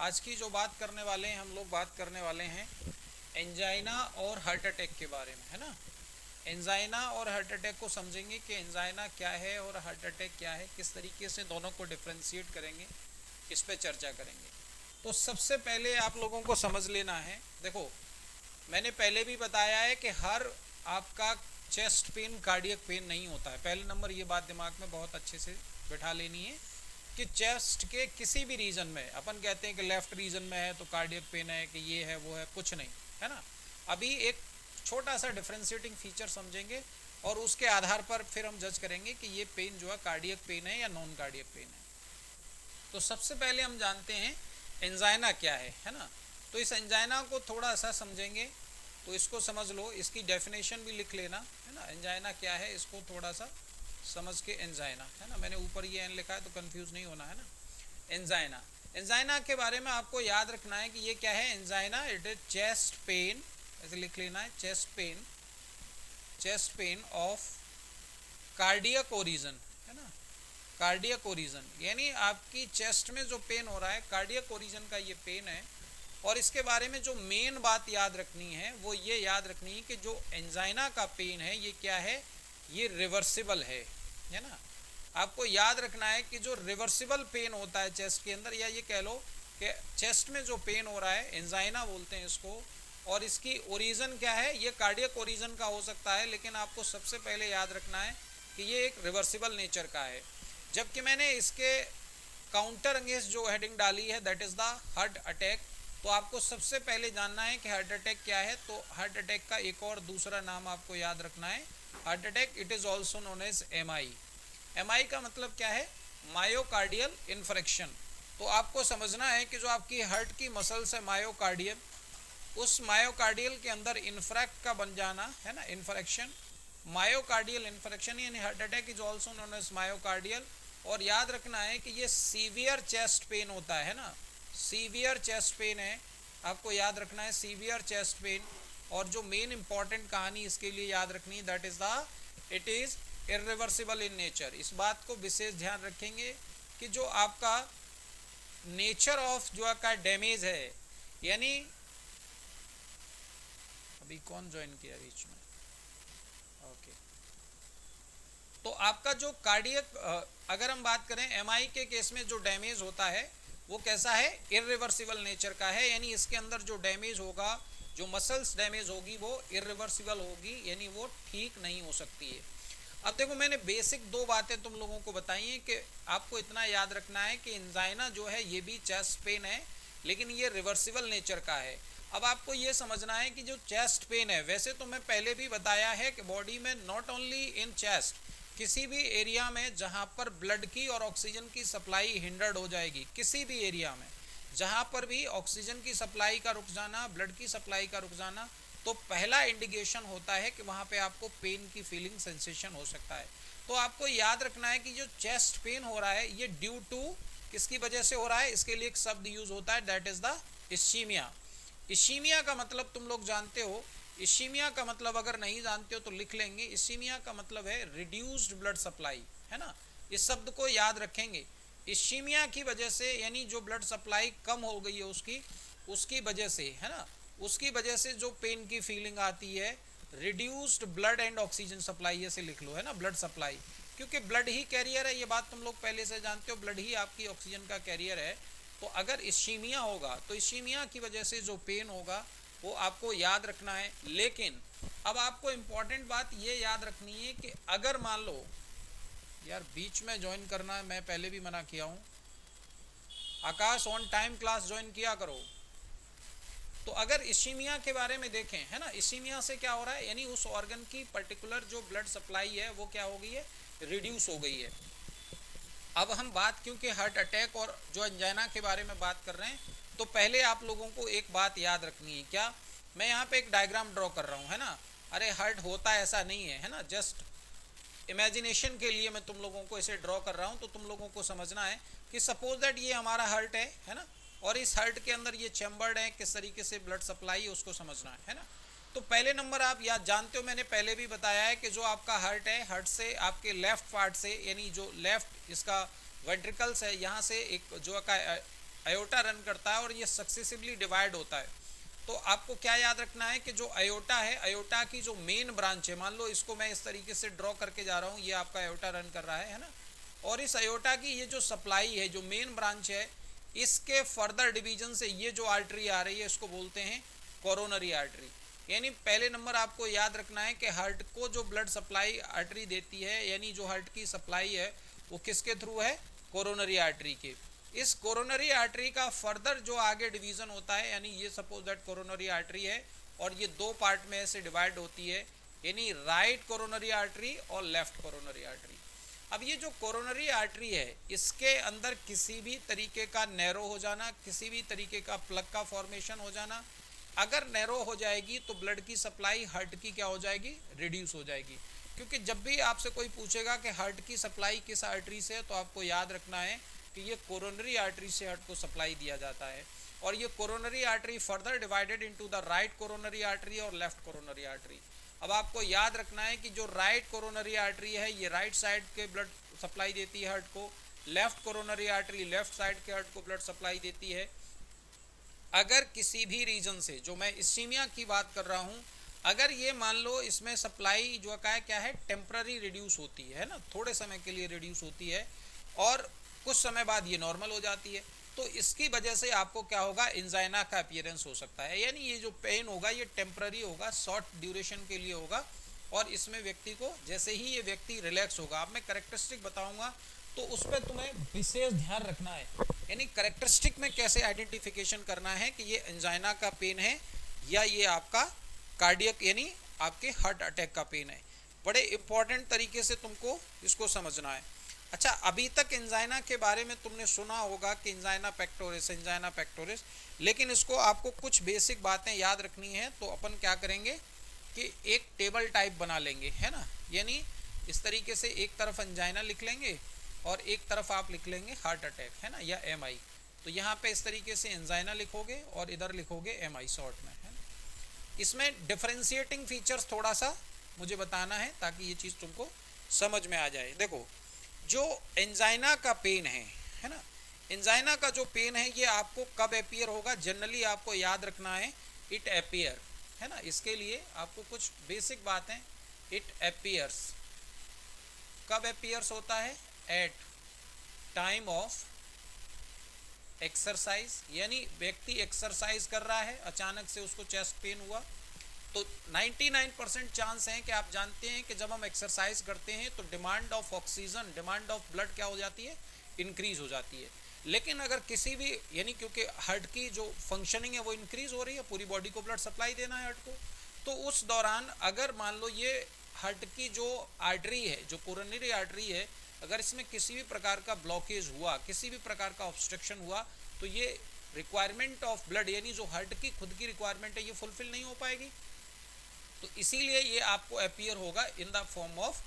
आज की जो बात करने वाले हैं हम लोग बात करने वाले हैं एंजाइना और हार्ट अटैक के बारे में, है ना। एंजाइना और हार्ट अटैक को समझेंगे कि एंजाइना क्या है और हार्ट अटैक क्या है, किस तरीके से दोनों को डिफ्रेंशिएट करेंगे, इस पे चर्चा करेंगे। तो सबसे पहले आप लोगों को समझ लेना है, देखो मैंने पहले भी बताया है कि हर आपका चेस्ट पेन कार्डियक पेन नहीं होता है। पहले नंबर ये बात दिमाग में बहुत अच्छे से बैठा लेनी है कि चेस्ट के किसी भी रीजन में, अपन कहते हैं कि लेफ्ट रीजन में है तो कार्डियक पेन है, कि ये है वो है, कुछ नहीं, है ना। अभी एक छोटा सा डिफ्रेंशिएटिंग फीचर समझेंगे और उसके आधार पर फिर हम जज करेंगे कि ये पेन जो है कार्डियक पेन है या नॉन कार्डियक पेन है। तो सबसे पहले हम जानते हैं एंजाइना क्या है ना। तो इस एंजाइना को थोड़ा सा समझेंगे, तो इसको समझ लो, इसकी डेफिनेशन भी लिख लेना, है ना। एंजाइना क्या है इसको थोड़ा सा समझ के, एंजाइना है ना, मैंने ऊपर ये एन लिखा है तो कंफ्यूज नहीं होना, है ना। एंजाइना, एंजाइना के बारे में आपको याद रखना है कि ये क्या है। Angina it is chest pain, ऐसे लिख लेना है, chest pain, chest pain of cardiac origin, है ना। कार्डियक ओरिजन यानी आपकी चेस्ट में जो पेन हो रहा है कार्डियक ओरिजन का ये पेन है। और इसके बारे में जो मेन बात याद रखनी है वो ये याद रखनी है कि जो एंजाइना का पेन है ये क्या है, ये रिवर्सिबल है ना। आपको याद रखना है कि जो रिवर्सिबल पेन होता है चेस्ट के अंदर, या ये कह लो कि चेस्ट में जो पेन हो रहा है एंजाइना बोलते हैं इसको, और इसकी ओरिजन क्या है, ये कार्डियक ओरिजन का हो सकता है, लेकिन आपको सबसे पहले याद रखना है कि ये एक रिवर्सिबल नेचर का है। जबकि मैंने इसके काउंटर अगेंस्ट जो हेडिंग डाली है that is the heart attack. तो आपको सबसे पहले जानना है कि हार्ट अटैक क्या है। तो हार्ट अटैक का एक और दूसरा नाम आपको याद रखना है, heart attack it is also known as MI. MI का मतलब क्या है, मायोकार्डियल इन्फ्रेक्शन। तो आपको समझना है कि जो आपकी हार्ट की मसल्स है मायोकार्डियल, उस मायोकार्डियल के अंदर इन्फ्रैक्ट का बन जाना, है ना, इन्फ्रेक्शन, मायोकार्डियल इन्फ्रेक्शन यानी heart attack is also known as myocardial. और याद रखना है कि ये सीवियर चेस्ट पेन होता है ना, सीवियर चेस्ट पेन है, आपको याद रखना है सीवियर चेस्ट पेन। और जो मेन इंपॉर्टेंट कहानी इसके लिए याद रखनी है that is the it is irreversible in nature. इस बात को विशेष ध्यान रखेंगे कि जो आपका नेचर ऑफ जो आपका डैमेज है, यानी अभी कौन ज्वाइन किया बीच में, ओके। तो आपका जो कार्डियक, अगर हम बात करें एमआई के केस में जो डैमेज होता है वो कैसा है, इरिवर्सिबल नेचर का है, यानी इसके अंदर जो डैमेज होगा, जो मसल्स डैमेज होगी वो इरिवर्सिबल होगी, यानी वो ठीक नहीं हो सकती है। अब देखो मैंने बेसिक दो बातें तुम लोगों को बताई हैं कि आपको इतना याद रखना है कि एंजाइना जो है ये भी चेस्ट पेन है, लेकिन ये रिवर्सिबल नेचर का है। अब आपको ये समझना है कि जो चेस्ट पेन है, वैसे तो मैं पहले भी बताया है कि बॉडी में नॉट ओनली इन चेस्ट, किसी भी एरिया में जहाँ पर ब्लड की और ऑक्सीजन की सप्लाई हिंडर्ड हो जाएगी, किसी भी एरिया में जहाँ पर भी ऑक्सीजन की सप्लाई का रुक जाना, ब्लड की सप्लाई का रुक जाना, तो पहला इंडिकेशन होता है कि वहाँ पे आपको पेन की फीलिंग सेंसेशन हो सकता है। तो आपको याद रखना है कि जो चेस्ट पेन हो रहा है ये ड्यू टू किसकी वजह से हो रहा है, इसके लिए एक शब्द यूज होता है that is the ischaemia. Ischaemia का मतलब तुम लोग जानते हो, इस्कीमिया का मतलब अगर नहीं जानते हो तो लिख लेंगे, इस्कीमिया का मतलब है रिड्यूस्ड ब्लड सप्लाई, है ना। इस शब्द को याद रखेंगे, इस्कीमिया की वजह से, यानी जो ब्लड सप्लाई कम हो गई है उसकी वजह से, है ना, उसकी वजह से जो पेन की फीलिंग आती है, reduced blood and oxygen supply, ऐसे लिख लो, है ना, ब्लड सप्लाई, क्योंकि ब्लड ही कैरियर है, ये बात तुम लोग पहले से जानते हो, ब्लड ही आपकी ऑक्सीजन का कैरियर है। तो अगर इस्कीमिया होगा तो इस्कीमिया की वजह से जो पेन होगा वो आपको याद रखना है। लेकिन अब आपको इम्पॉर्टेंट बात ये याद रखनी है कि अगर मान लो, यार बीच में ज्वाइन करना है, मैं पहले भी मना किया हूँ, आकाश ऑन टाइम क्लास ज्वाइन किया करो। तो अगर इस्कीमिया के बारे में देखें, है ना, इस्कीमिया से क्या हो रहा है, यानी उस ऑर्गन की पर्टिकुलर जो ब्लड सप्लाई है वो क्या हो गई है, रिड्यूस हो गई है। अब हम बात क्योंकि हार्ट अटैक और जो एंजाइना के बारे में बात कर रहे हैं, तो पहले आप लोगों को एक बात याद रखनी है, क्या, मैं यहाँ पे एक डायग्राम ड्रॉ कर रहा हूँ, है ना। अरे हार्ट होता है ऐसा नहीं है ना, जस्ट इमेजिनेशन के लिए मैं तुम लोगों को इसे ड्रॉ कर रहा हूँ। तो तुम लोगों को समझना है कि सपोज दैट ये हमारा हार्ट है ना, और इस हार्ट के अंदर ये चैम्बर्ड है, किस तरीके से ब्लड सप्लाई है उसको समझना है ना। तो पहले नंबर आप याद जानते हो, मैंने पहले भी बताया है कि जो आपका हार्ट है, हार्ट से आपके लेफ्ट पार्ट से, यानी जो लेफ्ट इसका वेंट्रिकल्स है, यहाँ से एक जो का अयोटा रन करता है और ये सक्सेसिवली डिवाइड होता है। तो आपको क्या याद रखना है कि जो अयोटा है, अयोटा की जो मेन ब्रांच है, मान लो इसको मैं इस तरीके से ड्रॉ करके जा रहा हूँ, ये आपका अयोटा रन कर रहा है ना, और इस अयोटा की ये जो सप्लाई है, जो मेन ब्रांच है, इसके फर्दर डिवीजन से ये जो आर्टरी आ रही है इसको बोलते हैं कोरोनरी आर्टरी। यानी पहले नंबर आपको याद रखना है कि हार्ट को जो ब्लड सप्लाई आर्टरी देती है, यानी जो हार्ट की सप्लाई है वो किसके थ्रू है, कोरोनरी आर्टरी के। इस कोरोनरी आर्टरी का फर्दर जो आगे डिवीजन होता है, यानी ये सपोज दैट कोरोनरी आर्टरी है और ये दो पार्ट में ऐसे डिवाइड होती है, यानी राइट कोरोनरी आर्टरी और लेफ्ट कोरोनरी आर्टरी। अब ये जो कोरोनरी आर्टरी है, इसके अंदर किसी भी तरीके का नैरो हो जाना, किसी भी तरीके का प्लग का फॉर्मेशन हो जाना, अगर नैरो हो जाएगी तो ब्लड की सप्लाई हार्ट की क्या हो जाएगी, रिड्यूस हो जाएगी। क्योंकि जब भी आपसे कोई पूछेगा कि हार्ट की सप्लाई किस आर्टरी से है, तो आपको याद रखना है कि ये कोरोनरी आर्टरी से हार्ट को सप्लाई दिया जाता है। और ये coronary artery further divided into the right coronary artery और लेफ्ट कोरोनरी आर्टरी। अब आपको याद रखना है कि जो राइट कोरोनरी आर्टरी है ये राइट साइड के ब्लड सप्लाई देती है हार्ट को, left coronary artery left side के हार्ट को ब्लड सप्लाई देती है। अगर किसी भी रीजन से, जो मैं इस्कीमिया की बात कर रहा हूँ, अगर ये मान लो इसमें सप्लाई जो का है क्या है, टेम्पररी रिड्यूस होती है ना, थोड़े समय के लिए रिड्यूस होती है और कुछ समय बाद ये नॉर्मल हो जाती है, तो इसकी वजह से आपको क्या होगा, एंजाइना का अपीयरेंस हो सकता है। यानी ये जो पेन होगा ये टेम्पररी होगा, शॉर्ट ड्यूरेशन के लिए होगा और इसमें व्यक्ति को जैसे ही ये व्यक्ति रिलैक्स होगा, अब मैं कैरेक्टरिस्टिक बताऊंगा तो उस पर तुम्हें विशेष ध्यान रखना है। यानी कैरेक्टरिस्टिक में कैसे आइडेंटिफिकेशन करना है कि ये एंजाइना का पेन है या ये आपका कार्डियक यानी आपके हार्ट अटैक का पेन है। बड़े इंपॉर्टेंट तरीके से तुमको इसको समझना है। अच्छा, अभी तक एंजाइना के बारे में तुमने सुना होगा कि एंजाइना पेक्टोरिस, एंजाइना पेक्टोरिस, लेकिन इसको आपको कुछ बेसिक बातें याद रखनी है। तो अपन क्या करेंगे कि एक टेबल टाइप बना लेंगे, है ना, यानी इस तरीके से एक तरफ एंजाइना लिख लेंगे और एक तरफ आप लिख लेंगे हार्ट अटैक, है ना, या एम आई। तो यहाँ पे इस तरीके से एंजाइना लिखोगे और इधर लिखोगे एम आई शॉर्ट में, है ना। इसमें डिफरेंशिएटिंग फीचर्स थोड़ा सा मुझे बताना है ताकि ये चीज़ तुमको समझ में आ जाए। देखो, जो एंजाइना का पेन है ना, एंजाइना का जो पेन है ये आपको कब अपीयर होगा, जनरली आपको याद रखना है इट अपीयर, है ना। इसके लिए आपको कुछ बेसिक बातें, इट अपीयर्स, कब अपीयर्स होता है, एट टाइम ऑफ एक्सरसाइज, यानी व्यक्ति एक्सरसाइज कर रहा है, अचानक से उसको चेस्ट पेन हुआ, तो 99% चांस है कि आप जानते हैं कि जब हम एक्सरसाइज करते हैं तो demand of oxygen, demand of blood क्या हो जाती है, इंक्रीज हो जाती है। लेकिन अगर किसी भी, यानी क्योंकि हार्ट की जो फंक्शनिंग है वो इंक्रीज हो रही है, पूरी बॉडी को ब्लड सप्लाई देना है हार्ट को, तो उस दौरान अगर मान लो ये हार्ट की जो आर्टरी है, जो कोरोनरी आर्टरी है, अगर इसमें किसी भी प्रकार का ब्लॉकेज हुआ, किसी भी प्रकार का ऑब्स्ट्रक्शन हुआ, तो ये रिक्वायरमेंट ऑफ ब्लड, यानी जो हार्ट की खुद की रिक्वायरमेंट है, ये फुलफिल नहीं हो पाएगी। तो इसीलिए ये आपको अपीयर होगा इन द फॉर्म ऑफ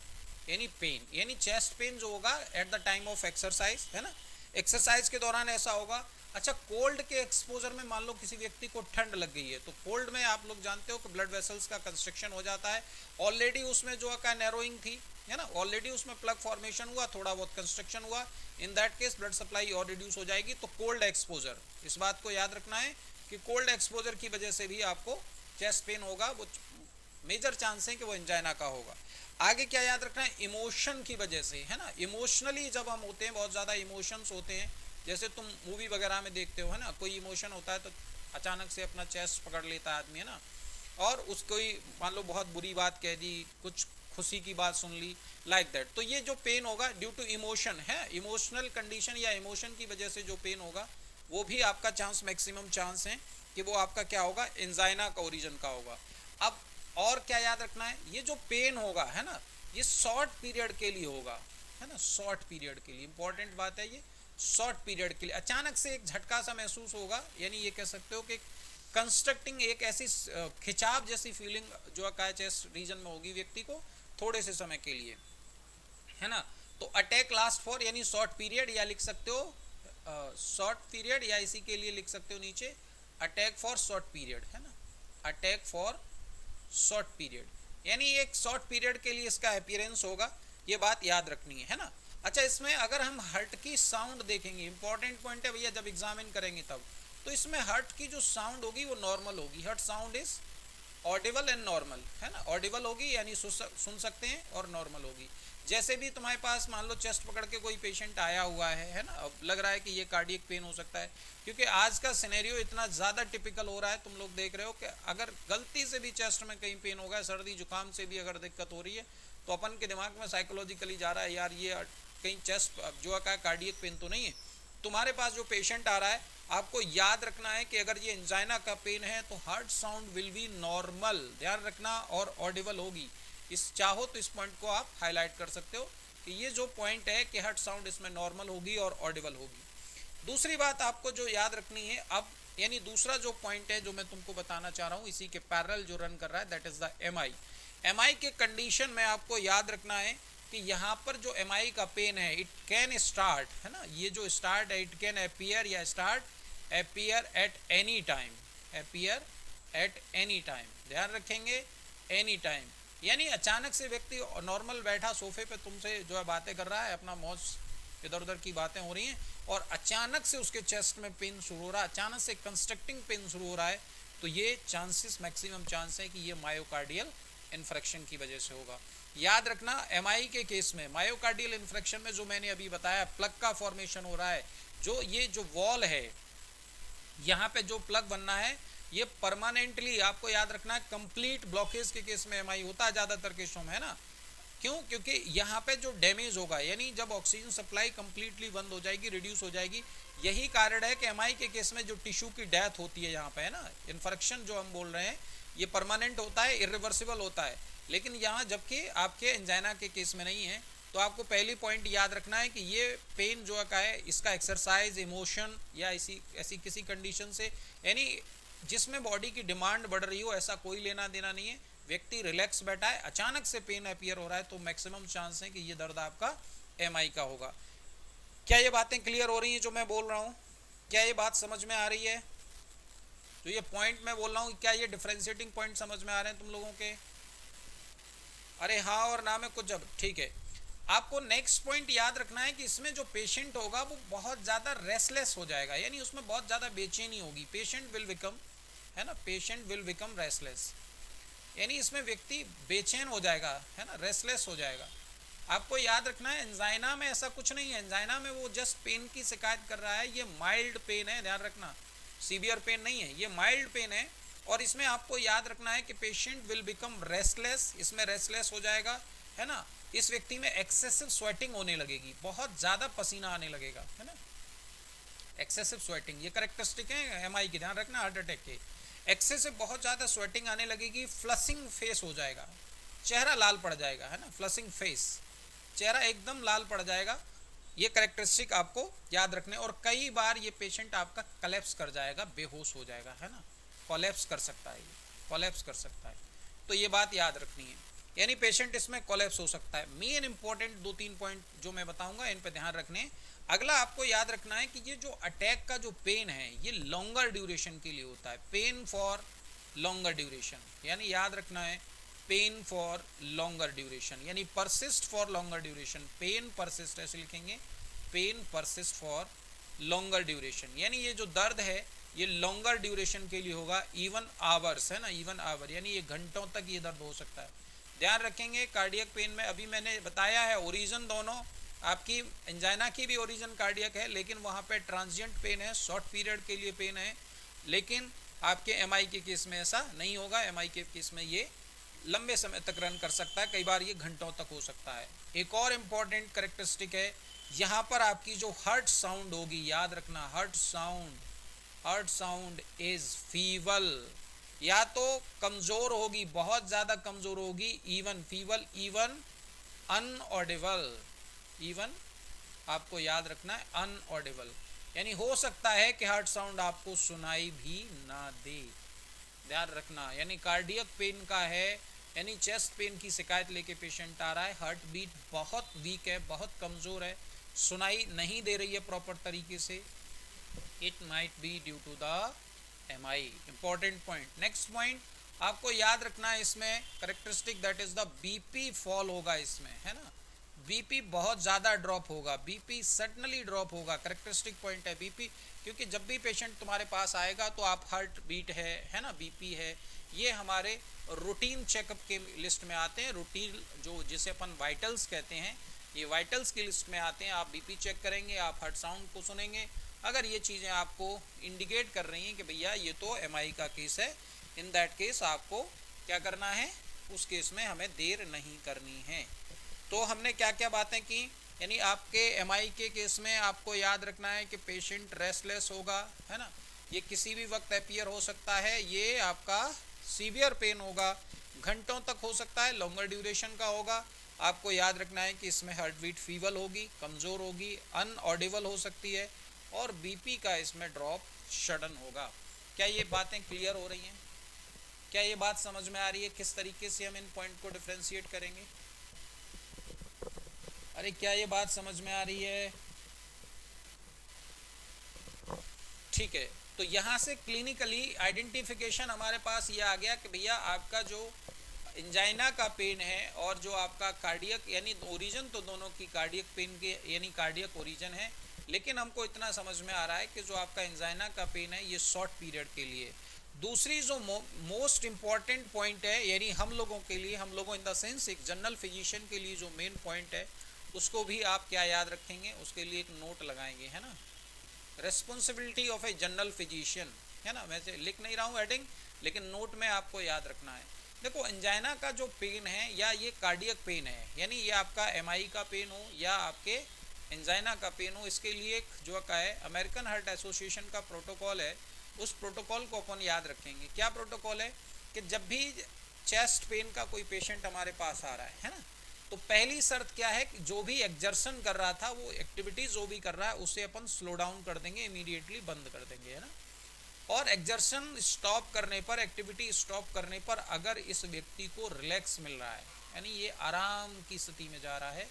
यानी पेन, यानी चेस्ट पेन जो होगा at the time of exercise, है ना, एक्सरसाइज के दौरान ऐसा होगा। अच्छा, कोल्ड के एक्सपोजर में मान लो किसी व्यक्ति को ठंड लग गई है, तो कोल्ड में आप लोग जानते हो कि ब्लड वेसल्स का कंस्ट्रक्शन हो जाता है, ऑलरेडी उसमें जो का नैरोइंग थी, है ना, ऑलरेडी उसमें प्लग फॉर्मेशन हुआ, थोड़ा बहुत कंस्ट्रक्शन हुआ, in that case blood supply और रिड्यूस हो जाएगी। तो कोल्ड एक्सपोजर, इस बात को याद रखना है कि कोल्ड एक्सपोजर की वजह से भी आपको चेस्ट पेन होगा, वो मेजर चांस है कि वो एंजाइना का होगा। आगे क्या याद रखना है, इमोशन की वजह से, है ना, इमोशनली जब हम होते हैं, बहुत ज़्यादा इमोशंस होते हैं, जैसे तुम मूवी वगैरह में देखते हो, है ना, कोई इमोशन होता है तो अचानक से अपना चेस्ट पकड़ लेता है आदमी, है ना, और उसको ही मान लो बहुत बुरी बात कह दी, कुछ खुशी की बात सुन ली, लाइक दैट। तो ये जो पेन होगा ड्यू टू इमोशन है, इमोशनल कंडीशन या इमोशन की वजह से जो पेन होगा, वो भी आपका चांस, मैक्सिमम चांस है कि वो आपका क्या होगा, एंजाइना का ओरिजिन का होगा। अब और क्या याद रखना है, ये जो पेन होगा, है ना, ये शॉर्ट पीरियड के लिए होगा, है ना, शॉर्ट पीरियड के लिए, इंपॉर्टेंट बात है ये, शॉर्ट पीरियड के लिए। अचानक से एक झटका सा महसूस होगा, यानी ये कह सकते हो कि कंस्ट्रक्टिंग एक ऐसी खिंचाव जैसी फीलिंग जो का चेस्ट रीजन में होगी व्यक्ति को थोड़े से समय के लिए, है ना। तो अटैक लास्ट फॉर यानी शॉर्ट पीरियड, या लिख सकते हो शॉर्ट पीरियड, या इसी के लिए लिख सकते हो नीचे अटैक फॉर शॉर्ट पीरियड, है ना, अटैक फॉर शॉर्ट पीरियड, यानी एक शॉर्ट पीरियड के लिए इसका अपीयरेंस होगा, ये बात याद रखनी है ना। अच्छा, इसमें अगर हम हर्ट की साउंड देखेंगे, इंपॉर्टेंट पॉइंट है भैया, जब एग्जामिन करेंगे तब, तो इसमें हर्ट की जो साउंड होगी वो नॉर्मल होगी। Heart sound is Audible and normal, है ना। ऑडिबल होगी यानी सुन सकते हैं, और नॉर्मल होगी। जैसे भी तुम्हारे पास मान लो चेस्ट पकड़ के कोई पेशेंट आया हुआ है ना, अब लग रहा है कि ये कार्डियक पेन हो सकता है, क्योंकि आज का सिनेरियो इतना ज़्यादा टिपिकल हो रहा है, तुम लोग देख रहे हो कि अगर गलती से भी चेस्ट में कहीं पेन होगा, सर्दी जुकाम से भी अगर दिक्कत हो रही है, तो अपन के दिमाग में साइकोलॉजिकली जा रहा है यार ये कहीं चेस्ट जो है कार्डियक पेन तो नहीं है। तुम्हारे पास जो पेशेंट आ रहा है, आपको याद रखना है कि अगर ये एंजाइना का पेन है तो heart sound will be normal, ध्यान रखना, और ऑडिबल होगी। इस चाहो तो इस पॉइंट को आप हाईलाइट कर सकते हो कि ये जो पॉइंट है कि हार्ट साउंड इसमें नॉर्मल होगी और ऑडिबल होगी। दूसरी बात आपको जो याद रखनी है अब, यानी दूसरा जो पॉइंट है जो मैं तुमको बताना चाह रहा हूँ, इसी के पैरेलल जो रन कर रहा है, that is the MI. MI के कंडीशन में आपको याद रखना है कि यहाँ पर जो एमआई का पेन है, इट कैन स्टार्ट, है ना, ये जो स्टार्ट है, इट कैन अपीयर या start appear at any time, appear at any time, ध्यान रखेंगे, एनी टाइम। यानी अचानक से व्यक्ति नॉर्मल बैठा सोफे पे तुमसे जो है बातें कर रहा है, अपना मौज इधर उधर की बातें हो रही हैं, और अचानक से उसके चेस्ट में पेन शुरू हो रहा है, अचानक से कंस्ट्रक्टिंग पेन शुरू हो रहा है, तो ये चांसेस, मैक्सिमम चांस है कि ये मायोकार्डियल इन्फ्रेक्शन की वजह से होगा। याद रखना, एमआई के केस में मायोकार्डियल इन्फ्रेक्शन में जो मैंने अभी बताया, प्लग का फॉर्मेशन हो रहा है, जो ये जो वॉल है यहाँ पे जो प्लग बनना है, ये परमानेंटली आपको याद रखना है। कंप्लीट ब्लॉकेज के केस में एमआई होता है ज़्यादातर केसों में, है ना। क्यों? क्योंकि यहाँ पे जो डैमेज होगा, यानी जब ऑक्सीजन सप्लाई कंप्लीटली बंद हो जाएगी, रिड्यूस हो जाएगी, यही कारण है कि एमआई के केस में जो टिश्यू की डेथ होती है यहाँ पे, है ना, इन्फेक्शन जो हम बोल रहे हैं, ये परमानेंट होता है, इरिवर्सिबल होता है। लेकिन यहाँ जबकि आपके एंजाइना के केस में नहीं है, तो आपको पहली पॉइंट याद रखना है कि ये पेन जो का है, इसका एक्सरसाइज, इमोशन या ऐसी किसी कंडीशन से, यानी जिसमें बॉडी की डिमांड बढ़ रही हो, ऐसा कोई लेना देना नहीं है। व्यक्ति रिलैक्स बैठा है, अचानक से पेन अपीयर हो रहा है, तो मैक्सिमम चांस है कि ये दर्द आपका एमआई का होगा। क्या ये बातें क्लियर हो रही हैं जो मैं बोल रहा हूँ? क्या ये बात समझ में आ रही है? तो ये पॉइंट मैं बोल रहा हूँ, क्या ये डिफरेंशिएटिंग पॉइंट समझ में आ रहे हैं तुम लोगों के? अरे हाँ और ना में कुछ, जब ठीक है। आपको नेक्स्ट पॉइंट याद रखना है कि इसमें जो पेशेंट होगा वो बहुत ज़्यादा रेस्टलेस हो जाएगा, यानी उसमें बहुत ज़्यादा बेचैनी होगी। पेशेंट विल बिकम, है ना, पेशेंट विल बिकम रेस्टलेस, यानी इसमें व्यक्ति बेचैन हो जाएगा, है ना, रेस्टलेस हो जाएगा। आपको याद रखना है, एंजाइना में ऐसा कुछ नहीं है। एंजाइना में वो जस्ट पेन की शिकायत कर रहा है, ये माइल्ड पेन है, ध्यान रखना, सीवियर पेन नहीं है, ये माइल्ड पेन है। और इसमें आपको याद रखना है कि पेशेंट विल बिकम रेस्टलेस, इसमें रेस्टलेस हो जाएगा, है ना। इस व्यक्ति में एक्सेसिव स्वेटिंग होने लगेगी, बहुत ज़्यादा पसीना आने लगेगा, है ना, एक्सेसिव स्वेटिंग, ये करेक्टरिस्टिक है एमआई की, ध्यान रखना, हार्ट अटैक के। एक्सेसिव बहुत ज़्यादा स्वेटिंग आने लगेगी, फ्लशिंग फेस हो जाएगा, चेहरा लाल पड़ जाएगा, है ना, फ्लशिंग फेस, चेहरा एकदम लाल पड़ जाएगा। ये करेक्टरिस्टिक आपको याद रखने, और कई बार ये पेशेंट आपका कलेप्स कर जाएगा, बेहोश हो जाएगा, है ना, कोलैप्स कर सकता है, ये कोलैप्स कर सकता है। तो ये बात याद रखनी है, यानी पेशेंट इसमें कोलैप्स हो सकता है। मेन इंपॉर्टेंट 2-3 पॉइंट जो मैं बताऊंगा, इन पे ध्यान रखने। अगला आपको याद रखना है कि ये जो अटैक का जो पेन है, ये लॉन्गर ड्यूरेशन के लिए होता है, पेन फॉर लॉन्गर ड्यूरेशन, यानी याद रखना है, पेन फॉर लॉन्गर ड्यूरेशन, यानी persist for longer duration, pain persist ऐसे लिखेंगे, pain persist for longer duration, यानी ये जो दर्द है ये लॉन्गर ड्यूरेशन के लिए होगा, इवन आवर्स, है ना, इवन आवर, यानी ये घंटों तक ये दर्द हो सकता है। ध्यान रखेंगे, कार्डियक पेन में अभी मैंने बताया है, ओरिजिन दोनों आपकी एंजाइना की भी ओरिजिन कार्डियक है, लेकिन वहाँ पे ट्रांजिएंट पेन है, शॉर्ट पीरियड के लिए पेन है। लेकिन आपके एमआई के केस में ऐसा नहीं होगा, एमआई के केस में ये लंबे समय तक रन कर सकता है, कई बार ये घंटों तक हो सकता है। एक और इम्पॉर्टेंट करेक्टरिस्टिक है, यहाँ पर आपकी जो हार्ट साउंड होगी, याद रखना, हार्ट साउंड इज फीबल, या तो कमज़ोर होगी, बहुत ज़्यादा कमज़ोर होगी, इवन फीबल, इवन अनऑडिबल, इवन आपको याद रखना है अनऑडिबल, यानी हो सकता है कि हार्ट साउंड आपको सुनाई भी ना दे, ध्यान रखना। यानी कार्डियक पेन का है, यानी चेस्ट पेन की शिकायत लेके पेशेंट आ रहा है, हार्ट बीट बहुत वीक है, बहुत कमज़ोर है, सुनाई नहीं दे रही है प्रॉपर तरीके से, it might be due to the MI. Important point. Next point आपको याद रखना है इसमें characteristic, that is the BP fall होगा इसमें, है ना, बीपी बहुत ज़्यादा ड्रॉप होगा, बीपी सडनली ड्रॉप होगा, करेक्टरिस्टिक पॉइंट है बीपी। क्योंकि जब भी पेशेंट तुम्हारे पास आएगा तो आप हार्ट बीट है ना, बीपी है, ये हमारे रूटीन चेकअप के लिस्ट में आते हैं। रूटीन जो जिसे अपन वाइटल्स कहते हैं, ये वाइटल्स की लिस्ट में आते हैं। आप बीपी चेक करेंगे, आप हार्ट साउंड को सुनेंगे, अगर ये चीज़ें आपको इंडिकेट कर रही हैं कि भैया ये तो एमआई का केस है, इन दैट केस आपको क्या करना है, उस केस में हमें देर नहीं करनी है। तो हमने क्या क्या बातें की, यानी आपके एमआई के केस में आपको याद रखना है कि पेशेंट रेस्टलेस होगा, है ना, ये किसी भी वक्त अपीयर हो सकता है, ये आपका सीवियर पेन होगा, घंटों तक हो सकता है, लॉन्गर ड्यूरेशन का होगा। आपको याद रखना है कि इसमें हार्ट बीट फीवल होगी, कमज़ोर होगी, अनऑडिबल हो सकती है, और बीपी का इसमें ड्रॉप सडन होगा। क्या ये बातें क्लियर हो रही हैं? क्या ये बात समझ में आ रही है किस तरीके से हम इन पॉइंट को डिफ्रेंशिएट करेंगे? अरे क्या ये बात समझ में आ रही है? ठीक है, तो यहाँ से क्लिनिकली आइडेंटिफिकेशन हमारे पास ये आ गया कि भैया आपका जो इंजाइना का पेन है और जो आपका कार्डियक, यानी ओरिजिन तो दोनों की कार्डियक पेन के यानी कार्डियक ओरिजिन है, लेकिन हमको इतना समझ में आ रहा है कि जो आपका इंजाइना का पेन है ये शॉर्ट पीरियड के लिए। दूसरी जो मोस्ट इम्पॉर्टेंट पॉइंट है, यानी हम लोगों के लिए, हम लोगों इन द सेंस एक जनरल फिजिशियन के लिए जो मेन पॉइंट है, उसको भी आप क्या याद रखेंगे, उसके लिए एक नोट लगाएंगे, है ना, responsibility of a general physician, है ना। मैं लिख नहीं रहा हूँ हेडिंग, लेकिन नोट में आपको याद रखना है। देखो एंजाइना का जो पेन है या ये कार्डियक पेन है, यानी ये आपका एमआई का पेन हो या आपके एंजाइना का पेन हो, इसके लिए जो का है अमेरिकन हार्ट एसोसिएशन का प्रोटोकॉल है, उस प्रोटोकॉल को अपन याद रखेंगे। क्या प्रोटोकॉल है कि जब भी चेस्ट पेन का कोई पेशेंट हमारे पास आ रहा है ना, तो पहली शर्त क्या है कि जो भी एक्सर्शन कर रहा था, वो एक्टिविटी जो भी कर रहा है उसे अपन स्लो डाउन कर देंगे, इमीडिएटली बंद कर देंगे, है ना। और एक्सर्शन स्टॉप करने पर, एक्टिविटी स्टॉप करने पर अगर इस व्यक्ति को रिलैक्स मिल रहा है, यानी ये आराम की स्थिति में जा रहा है,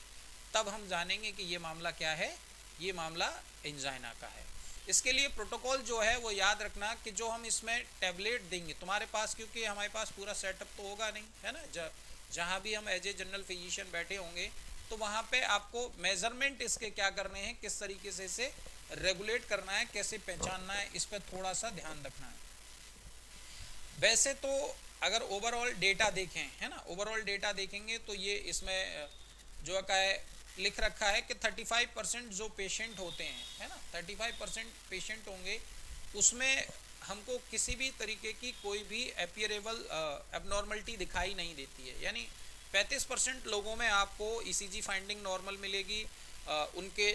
तब हम जानेंगे कि ये मामला क्या है, ये मामला एंजाइना का है। इसके लिए प्रोटोकॉल जो है वो याद रखना कि जो हम इसमें टैबलेट देंगे तुम्हारे पास, क्योंकि हमारे पास पूरा सेटअप तो होगा नहीं, है ना, जहाँ भी हम एज ए जनरल फिजिशियन बैठे होंगे तो वहाँ पे आपको मेजरमेंट इसके क्या करने हैं, किस तरीके से इसे रेगुलेट करना है, कैसे पहचानना है, इस पर थोड़ा सा ध्यान रखना है। वैसे तो अगर ओवरऑल डेटा देखें, है ना, ओवरऑल डेटा देखेंगे तो ये इसमें जो का है लिख रखा है कि 35% जो पेशेंट होते हैं, है ना, 35% पेशेंट होंगे, उसमें हमको किसी भी तरीके की कोई भी अपीयरेबल एबनॉर्मलिटी दिखाई नहीं देती है। यानी 35% लोगों में आपको ईसीजी फाइंडिंग नॉर्मल मिलेगी, उनके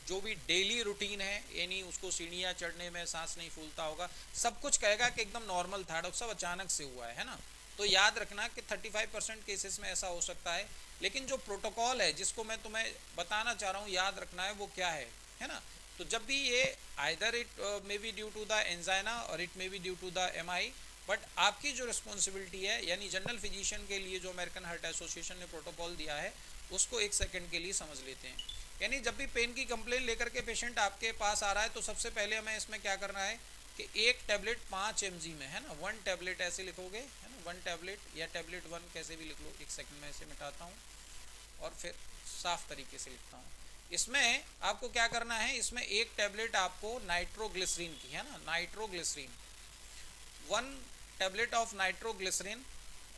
जो भी डेली रूटीन है, यानी उसको सीढ़ियाँ चढ़ने में सांस नहीं फूलता होगा, सब कुछ कहेगा कि एकदम नॉर्मल था, सब अचानक से हुआ है ना। तो याद रखना कि 35% केसेस में ऐसा हो सकता है, लेकिन जो प्रोटोकॉल है जिसको मैं तुम्हें बताना चाह रहा हूँ याद रखना है, वो क्या है ना। तो जब भी ये either it may be due to the angina और it may be due to the MI, but आपकी जो रिस्पॉन्सिबिलिटी है, यानी जनरल फिजिशियन के लिए जो अमेरिकन हार्ट एसोसिएशन ने प्रोटोकॉल दिया है, उसको एक सेकंड के लिए समझ लेते हैं। यानी जब भी पेन की कंप्लेन लेकर के पेशेंट आपके पास आ रहा है, तो सबसे पहले हमें इसमें क्या करना है कि एक टैबलेट 5 mg में, है ना, 1 टैबलेट ऐसे लिखोगे, है ना, 1 टैबलेट या टैबलेट 1 कैसे भी लिख लो। एक सेकंड में इसे मिटाता हूँ और फिर साफ तरीके से लिखता हूँ। इसमें आपको क्या करना है, इसमें एक टैबलेट आपको नाइट्रोग्लिसरीन की, है ना, नाइट्रोग्लिसरीन 1 टैबलेट ऑफ नाइट्रोग्लिसरीन,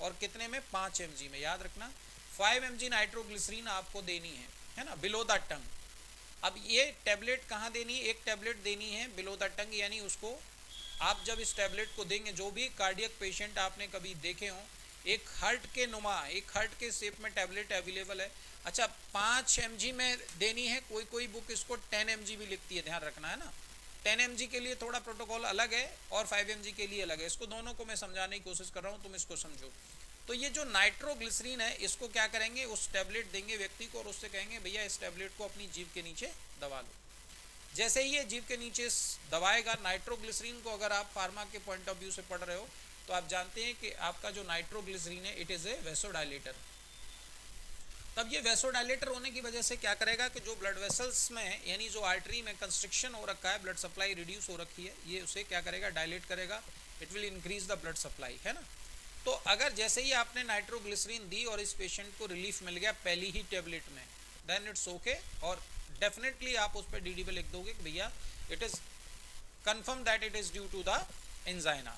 और कितने में, 5 mg में, याद रखना 5 mg नाइट्रोग्लिसरीन आपको देनी है ना, बिलो द टंग। अब ये टैबलेट कहाँ देनी है, एक टैबलेट देनी है बिलो द टंग, यानी उसको आप जब इस टैबलेट को देंगे, जो भी कार्डियक पेशेंट आपने कभी देखे हों, एक हार्ट के नुमा, एक हार्ट के शेप में टैबलेट अवेलेबल है। अच्छा 5 mg में देनी है, कोई कोई बुक इसको 10 mg भी लिखती है, ध्यान रखना, है ना। 10 mg के लिए थोड़ा प्रोटोकॉल अलग है और 5 mg के लिए अलग है, इसको दोनों को मैं समझाने की कोशिश कर रहा हूँ, तुम इसको समझो। तो ये जो नाइट्रोग्लिसरीन है, इसको क्या करेंगे, उस टैबलेट देंगे व्यक्ति को और उससे कहेंगे भैया इस टैबलेट को अपनी जीभ के नीचे दबा लो। जैसे ही ये जीभ के नीचे दबाएगा नाइट्रोग्लिसरीन को, अगर आप फार्मा के पॉइंट ऑफ व्यू से पढ़ रहे हो तो आप जानते हैं कि आपका जो नाइट्रोग्लिसरीन है इट इज़ ए वेसोडाइलेटर। तब ये वेसोडाइलेटर होने की वजह से क्या करेगा कि जो ब्लड वेसल्स में, यानी जो आर्टरी में कंस्ट्रिक्शन हो रखा है, ब्लड सप्लाई रिड्यूस हो रखी है, ये उसे क्या करेगा, डायलेट करेगा, it will increase the blood supply, है ना। तो अगर जैसे ही आपने नाइट्रोग्लिसरीन दी और इस पेशेंट को रिलीफ मिल गया पहली ही टेबलेट में, देन इट्स ओके, और डेफिनेटली आप उस पर डी पे लिख दोगे कि भैया it is confirm that it is due to the angina.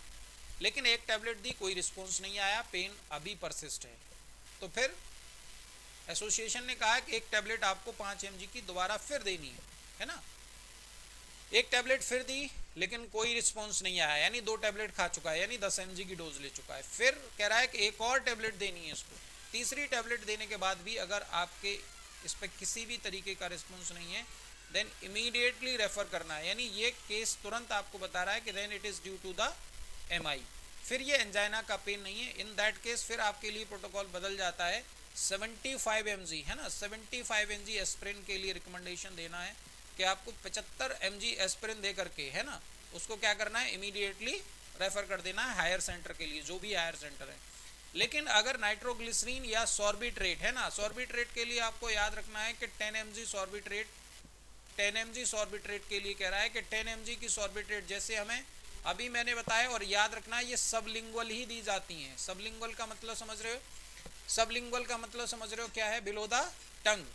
लेकिन एक टैबलेट दी, कोई रिस्पॉन्स नहीं आया, पेन अभी परसिस्ट है, तो फिर एसोसिएशन ने कहा कि एक टैबलेट आपको 5 mg की दोबारा फिर देनी है ना। एक टैबलेट फिर दी लेकिन कोई रिस्पॉन्स नहीं आया, यानी 2 टैबलेट खा चुका है, यानी 10 mg की डोज ले चुका है। फिर कह रहा है कि एक और टैबलेट देनी है इसको। तीसरी टैबलेट देने के बाद भी अगर आपके इस पर किसी भी तरीके का रिस्पॉन्स नहीं है, देन इमीडिएटली रेफर करना है। यानी ये केस तुरंत आपको बता रहा है कि then it is due to the MI। फिर ये एंजाइना का पेन नहीं है, इन दैट केस फिर आपके लिए प्रोटोकॉल बदल जाता है। 75 mg है ना, 75 mg एस्प्रिन के लिए रिकमेंडेशन देना है कि आपको 75 mg एस्प्रिन दे करके, है ना, उसको क्या करना है, इमीडिएटली रेफर कर देना है हायर सेंटर के लिए, जो भी हायर सेंटर है। लेकिन अगर नाइट्रोग्लिसरीन या सॉर्बिट्रेट है ना, सॉर्बिट्रेट के लिए आपको याद रखना है कि 10 mg सॉर्बिट्रेट, 10 mg सॉर्बिट्रेट के लिए कह रहा है कि 10 mg की सॉर्बिट्रेट जैसे हमें अभी मैंने बताया, और याद रखना है ये सबलिंगुअल ही दी जाती हैं। सबलिंगुअल का मतलब समझ रहे हो, सबलिंगुअल का मतलब समझ रहे हो क्या है, बिलो द टंग।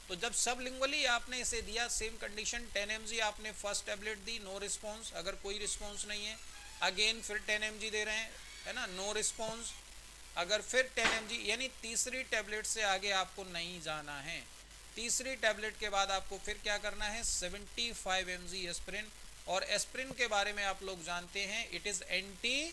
तो जब सबलिंगुअली आपने इसे दिया, सेम कंडीशन, 10 mg आपने फर्स्ट टैबलेट दी, नो रिस्पॉन्स, अगर कोई रिस्पॉन्स नहीं है अगेन फिर 10 mg दे रहे हैं, है ना, नो रिस्पॉन्स, अगर फिर 10 mg, यानी तीसरी टैबलेट से आगे आपको नहीं जाना है। तीसरी टैबलेट के बाद आपको फिर क्या करना है, 75 mg एस्प्रिन। और एस्प्रिन के बारे में आप लोग जानते हैं, इट इज एंटी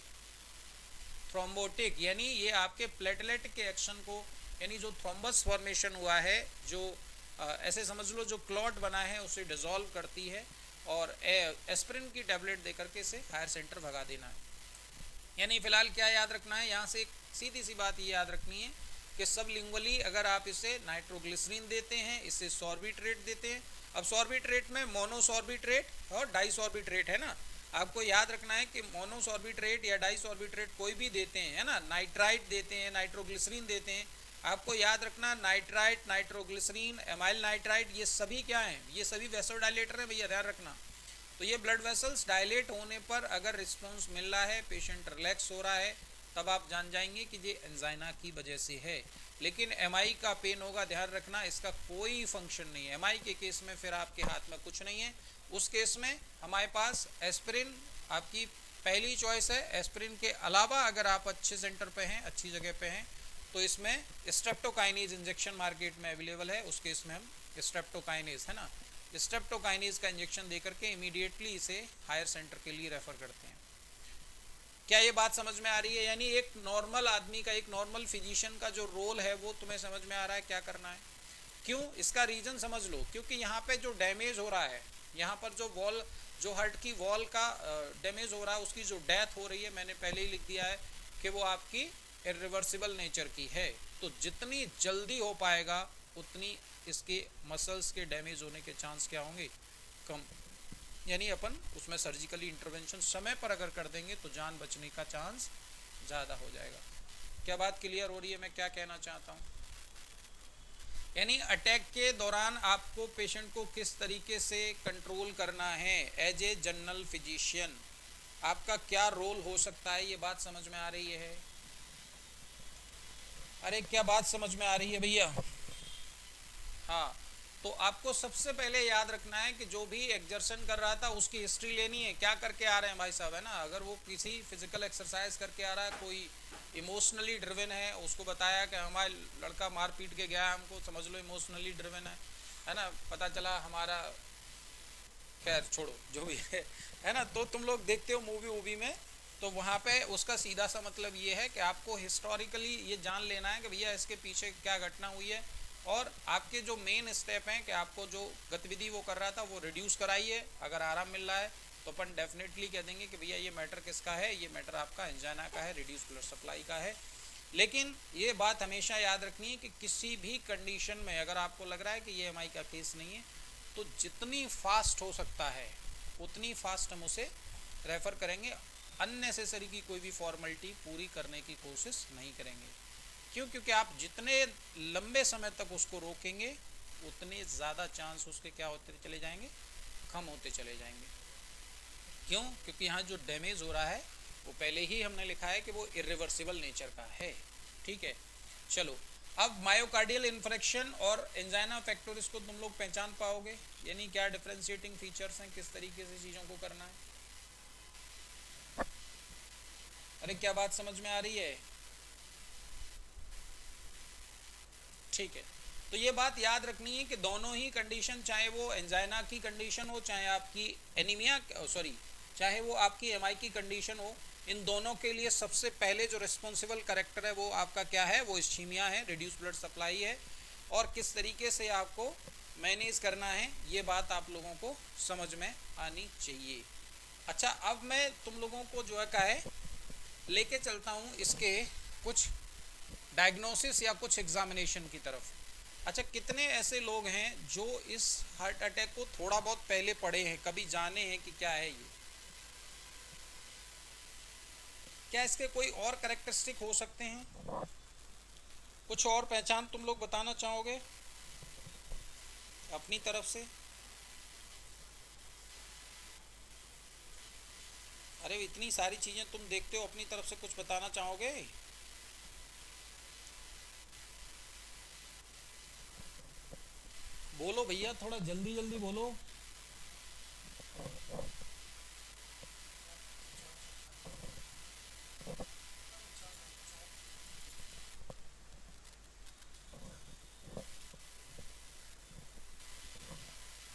थ्रोम्बोटिक, यानी ये आपके प्लेटलेट के एक्शन को, यानी जो थ्रोम्बस फॉर्मेशन हुआ है, जो ऐसे समझ लो जो क्लॉट बना है उसे डिसॉल्व करती है, और एस्प्रिन की टैबलेट देकर के इसे हायर सेंटर भगा देना है। यानी फिलहाल क्या याद रखना है, यहाँ से सीधी सी बात ये याद रखनी है कि सबलिंगुअली अगर आप इसे नाइट्रोग्लिसरीन देते हैं, इसे सॉर्बिट्रेट देते हैं। अब सॉर्बिट्रेट में मोनोसॉर्बिट्रेट और डाइसॉर्बिट्रेट है ना, आपको याद रखना है कि मोनोसॉर्बिट्रेट या डाइसॉर्बिट्रेट कोई भी देते हैं, है ना, नाइट्राइट देते हैं, नाइट्रोग्लिसरीन देते हैं, आपको याद रखना नाइट्राइट, नाइट्रोग्लिसरीन, एमाइल नाइट्राइट, ये सभी क्या हैं, ये सभी वेसोडाइलेटर हैं भैया, ध्यान रखना। तो ये ब्लड वेसल्स डायलेट होने पर अगर रिस्पॉन्स मिल रहा है, पेशेंट रिलैक्स हो रहा है, तब आप जान जाएंगे कि ये एंजाइना की वजह से है। लेकिन MI का पेन होगा, ध्यान रखना, इसका कोई फंक्शन नहीं है। MI के केस में फिर आपके हाथ में कुछ नहीं है। उस केस में हमारे पास एस्प्रिन आपकी पहली चॉइस है। एस्प्रिन के अलावा अगर आप अच्छे सेंटर पे हैं, अच्छी जगह पे हैं, तो इसमें स्ट्रेप्टोकाइनेज इंजेक्शन मार्केट में अवेलेबल है। उस केस में हम स्ट्रेप्टोकाइनेज, है ना, स्ट्रेप्टोकाइनेज का इंजेक्शन दे करके इमीडिएटली इसे हायर सेंटर के लिए रेफर करते हैं। क्या ये बात समझ में आ रही है? यानी एक नॉर्मल आदमी का, एक नॉर्मल फिजिशियन का जो रोल है वो तुम्हें समझ में आ रहा है क्या करना है। क्यों, इसका रीजन समझ लो, क्योंकि यहाँ पे जो डैमेज हो रहा है, यहाँ पर जो वॉल, जो हार्ट की वॉल का डैमेज हो रहा है, उसकी जो डेथ हो रही है, मैंने पहले ही लिख दिया है कि वो आपकी इरिवर्सिबल नेचर की है। तो जितनी जल्दी हो पाएगा उतनी इसके मसल्स के डैमेज होने के चांस क्या होंगे, कम। यानी अपन उसमें सर्जिकली इंटरवेंशन समय पर अगर कर देंगे तो जान बचने का चांस ज़्यादा हो जाएगा। क्या बात क्लियर हो रही है मैं क्या कहना चाहता हूँ? यानी अटैक के दौरान आपको पेशेंट को किस तरीके से कंट्रोल करना है, एज ए जनरल फिजिशियन आपका क्या रोल हो सकता है, ये बात समझ में आ रही है? अरे क्या बात समझ में आ रही है भैया? हाँ, तो आपको सबसे पहले याद रखना है कि जो भी एक्सर्शन कर रहा था उसकी हिस्ट्री लेनी है, क्या करके आ रहे हैं भाई साहब, है ना। अगर वो किसी फिजिकल एक्सरसाइज करके आ रहा है, कोई इमोशनली ड्रिवन है, उसको बताया कि हमारा लड़का मार पीट के गया, हमको समझ लो इमोशनली ड्रिवन है ना, पता चला हमारा, खैर छोड़ो जो भी है ना। तो तुम लोग देखते हो मूवी में, तो वहाँ पे उसका सीधा सा मतलब ये है कि आपको हिस्टोरिकली ये जान लेना है कि भैया इसके पीछे क्या घटना हुई है, और आपके जो मेन स्टेप हैं कि आपको जो गतिविधि वो कर रहा था वो रिड्यूस कराइए। अगर आराम मिल रहा है तो अपन डेफिनेटली कह देंगे कि भैया ये मैटर किसका है, ये मैटर आपका एंजाइना का है, रिड्यूस ब्लड सप्लाई का है। लेकिन ये बात हमेशा याद रखनी है कि किसी भी कंडीशन में अगर आपको लग रहा है कि ये MI का केस नहीं है, तो जितनी फास्ट हो सकता है उतनी फास्ट हम उसे रेफ़र करेंगे। अननेसेसरी की कोई भी फॉर्मेलिटी पूरी करने की कोशिश नहीं करेंगे। क्यों? क्योंकि आप जितने लंबे समय तक उसको रोकेंगे उतने ज़्यादा चांस उसके क्या होते चले जाएंगे, कम होते चले जाएंगे। क्यों? क्योंकि यहाँ जो डैमेज हो रहा है वो पहले ही हमने लिखा है कि वो इरिवर्सिबल नेचर का है। ठीक है, चलो अब मायोकार्डियल इन्फ्रेक्शन और एंजाइना पेक्टोरिस को तुम लोग पहचान पाओगे, यानी क्या डिफरेंशिएटिंग फीचर्स हैं, किस तरीके से चीज़ों को करना है। अरे क्या बात समझ में आ रही है? ठीक है, तो ये बात याद रखनी है कि दोनों ही कंडीशन, चाहे वो एंजाइना की कंडीशन हो, चाहे आपकी एनीमिया सॉरी चाहे वो आपकी एमआई की कंडीशन हो, इन दोनों के लिए सबसे पहले जो रिस्पॉन्सिबल करेक्टर है वो आपका क्या है, वो इस्कीमिया है, रिड्यूस ब्लड सप्लाई है, और किस तरीके से आपको मैनेज करना है ये बात आप लोगों को समझ में आनी चाहिए। अच्छा, अब मैं तुम लोगों को जो है क्या है लेके चलता हूँ इसके कुछ डायग्नोसिस या कुछ एग्जामिनेशन की तरफ। अच्छा, कितने ऐसे लोग हैं जो इस हार्ट अटैक को थोड़ा बहुत पहले पढ़े हैं, कभी जाने हैं कि क्या है ये? क्या इसके कोई और कैरेक्टरिस्टिक हो सकते हैं? कुछ और पहचान तुम लोग बताना चाहोगे अपनी तरफ से? अरे इतनी सारी चीजें तुम देखते हो, अपनी तरफ से कुछ बताना चाहोगे? बोलो भैया, थोड़ा जल्दी जल्दी बोलो।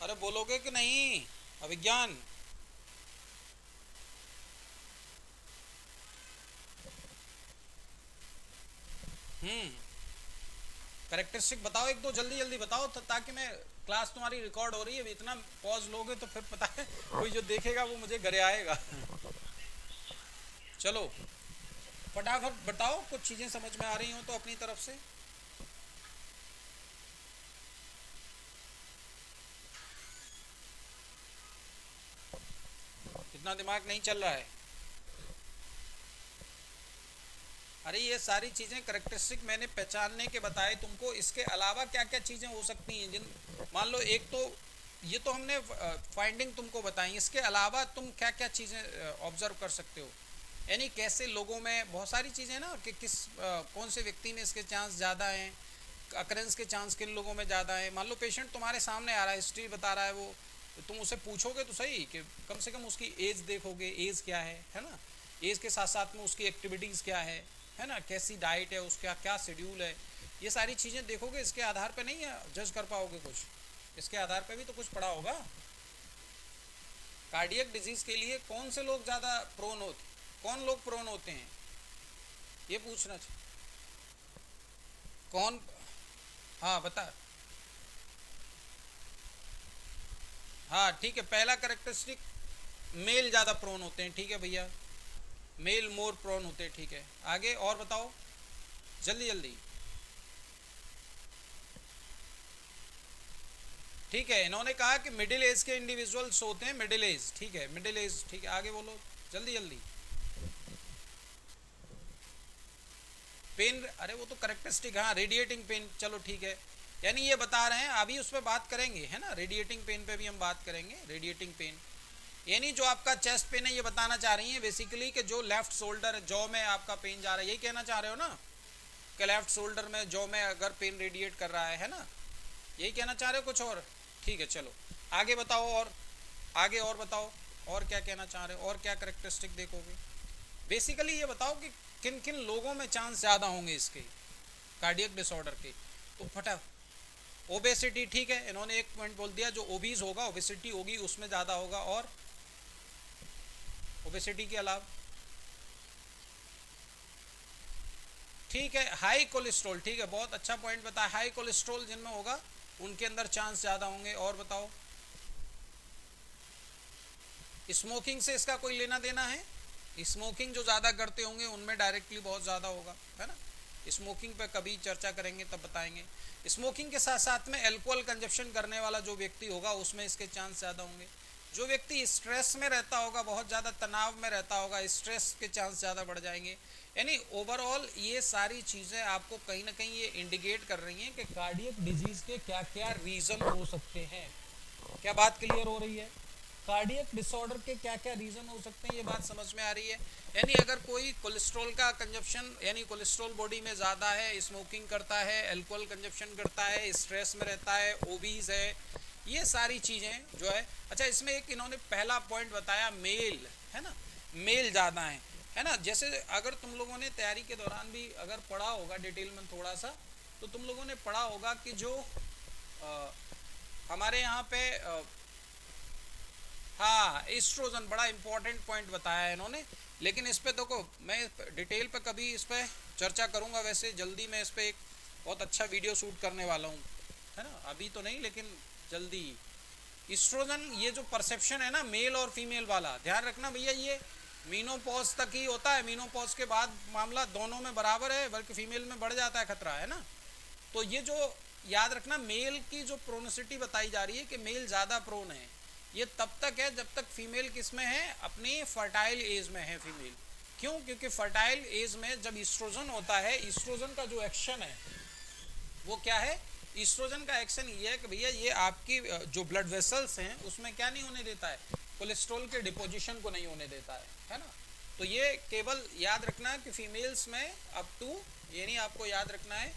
अरे बोलोगे कि नहीं? अभिज्ञान, करेक्टरिस्टिक बताओ, एक दो जल्दी जल्दी बताओ, ताकि मैं, क्लास तुम्हारी रिकॉर्ड हो रही है, इतना पॉज लोगे तो फिर पता है कोई जो देखेगा वो मुझे घरे आएगा। चलो फटाफट बताओ, कुछ चीजें समझ में आ रही हो तो अपनी तरफ से। इतना दिमाग नहीं चल रहा है? अरे ये सारी चीजें करेक्टरिस्टिक मैंने पहचानने के बताए तुमको, इसके अलावा क्या क्या चीजें हो सकती हैं जिन, मान लो एक तो ये तो हमने फाइंडिंग तुमको बताई, इसके अलावा तुम क्या क्या चीजें ऑब्जर्व कर सकते हो, यानी कैसे लोगों में, बहुत सारी चीजें ना कि किस कौन से व्यक्ति में इसके चांस ज़्यादा हैं, अकरेंस के चांस किन लोगों में ज़्यादा है। मान लो पेशेंट तुम्हारे सामने आ रहा है, हिस्ट्री बता रहा है वो, तो तुम उसे पूछोगे तो सही कि कम से कम उसकी एज देखोगे, एज क्या है ना, एज के साथ साथ में उसकी एक्टिविटीज़ क्या है ना, कैसी डाइट है उसका, क्या शेड्यूल है, ये सारी चीज़ें देखोगे। इसके आधार पर नहीं जज कर पाओगे कुछ, इसके आधार पर भी तो कुछ पढ़ा होगा। कार्डियक डिजीज़ के लिए कौन से लोग ज़्यादा प्रोन होते, कौन लोग प्रोन होते हैं, ये पूछना चाहिए। कौन? हाँ बता। हाँ ठीक है, पहला करेक्टरिस्टिक मेल ज़्यादा प्रोन होते हैं, ठीक है भैया, मेल मोर प्रोन होते हैं, ठीक है। आगे और बताओ जल्दी जल्दी। ठीक है, इन्होंने कहा कि मिडिल एज के इंडिविजुअल्स होते हैं, मिडिल एज, ठीक है, मिडिल एज, ठीक है। आगे बोलो जल्दी जल्दी। पेन, अरे वो तो करेक्टरिस्टिक, हाँ रेडिएटिंग पेन, चलो ठीक है, यानी ये बता रहे हैं, अभी उस पर बात करेंगे है ना, रेडिएटिंग पेन पे भी हम बात करेंगे। रेडिएटिंग पेन यानी जो आपका चेस्ट पेन है, ये बताना चाह रही है बेसिकली कि जो लेफ्ट शोल्डर जॉ में आपका पेन जा रहा है, यही कहना चाह रहे हो ना कि लेफ्ट शोल्डर में जॉ में अगर पेन रेडिएट कर रहा है ना, यही कहना चाह रहे हो कुछ और? ठीक है चलो आगे बताओ, और आगे और बताओ, और क्या कहना चाह रहे हो, और क्या करेक्टरिस्टिक देखोगे? बेसिकली ये बताओ कि किन किन लोगों में चांस ज़्यादा होंगे इसके कार्डियक डिसऑर्डर के, तो फटा। ओबेसिटी, ठीक है, इन्होंने एक पॉइंट बोल दिया, जो ओबीज होगा, ओबेसिटी होगी उसमें ज़्यादा होगा, और ओबेसिटी के अलावा ठीक है हाई कोलेस्ट्रॉल, ठीक है, बहुत अच्छा पॉइंट बताया, हाई कोलेस्ट्रॉल जिनमें होगा उनके अंदर चांस ज़्यादा होंगे। और बताओ स्मोकिंग से इसका कोई लेना देना है? स्मोकिंग जो ज़्यादा करते होंगे उनमें डायरेक्टली बहुत ज़्यादा होगा, है ना। स्मोकिंग पे कभी चर्चा करेंगे तब बताएंगे। स्मोकिंग के साथ साथ में अल्कोहल कंजप्शन करने वाला जो व्यक्ति होगा उसमें इसके चांस ज़्यादा होंगे। जो व्यक्ति स्ट्रेस में रहता होगा, बहुत ज़्यादा तनाव में रहता होगा, स्ट्रेस के चांस ज़्यादा बढ़ जाएंगे। यानी ओवरऑल ये सारी चीज़ें आपको कहीं ना कहीं ये इंडिकेट कर रही हैं कि कार्डियक डिजीज़ के क्या क्या रीज़न हो सकते हैं। क्या बात क्लियर हो रही है? कार्डियक डिसऑर्डर के क्या क्या रीजन हो सकते हैं, ये बात समझ में आ रही है। यानी अगर कोई कोलेस्ट्रॉल का कंजप्शन, यानी कोलेस्ट्रॉल बॉडी में ज़्यादा है, स्मोकिंग करता है, अल्कोहल कंजप्शन करता है, स्ट्रेस में रहता है, ओबीज है, ये सारी चीज़ें जो है। अच्छा, इसमें एक इन्होंने पहला पॉइंट बताया मेल, है ना, मेल ज़्यादा है ना। जैसे अगर तुम लोगों ने तैयारी के दौरान भी अगर पढ़ा होगा डिटेल में थोड़ा सा, तो तुम लोगों ने पढ़ा होगा कि जो हमारे यहाँ पे हाँ, एस्ट्रोजन, बड़ा इंपॉर्टेंट पॉइंट बताया है इन्होंने। लेकिन इस पे देखो मैं डिटेल पे कभी इस पे चर्चा करूंगा। वैसे जल्दी मैं इस पे एक बहुत अच्छा वीडियो शूट करने वाला हूँ, है ना, अभी तो नहीं लेकिन जल्दी। एस्ट्रोजन ये जो परसेप्शन है ना मेल और फीमेल वाला, ध्यान रखना भैया, ये मीनोपॉज तक ही होता है। मीनोपॉज के बाद मामला दोनों में बराबर है, बल्कि फीमेल में बढ़ जाता है खतरा, है ना। तो ये जो याद रखना, मेल की जो प्रोनिसिटी बताई जा रही है कि मेल ज़्यादा प्रोन है, ये तब तक है जब तक फीमेल किस में है, अपनी फर्टाइल एज में है फीमेल। क्यों? क्योंकि फर्टाइल एज में जब ईस्ट्रोजन होता है, ईस्ट्रोजन का जो एक्शन है वो क्या है, ईस्ट्रोजन का एक्शन ये है कि भैया ये आपकी जो ब्लड वेसल्स हैं उसमें क्या नहीं होने देता है, कोलेस्ट्रॉल के डिपोजिशन को नहीं होने देता है ना। तो ये केवल याद रखना है कि फीमेल्स में अप टू, यानी आपको याद रखना है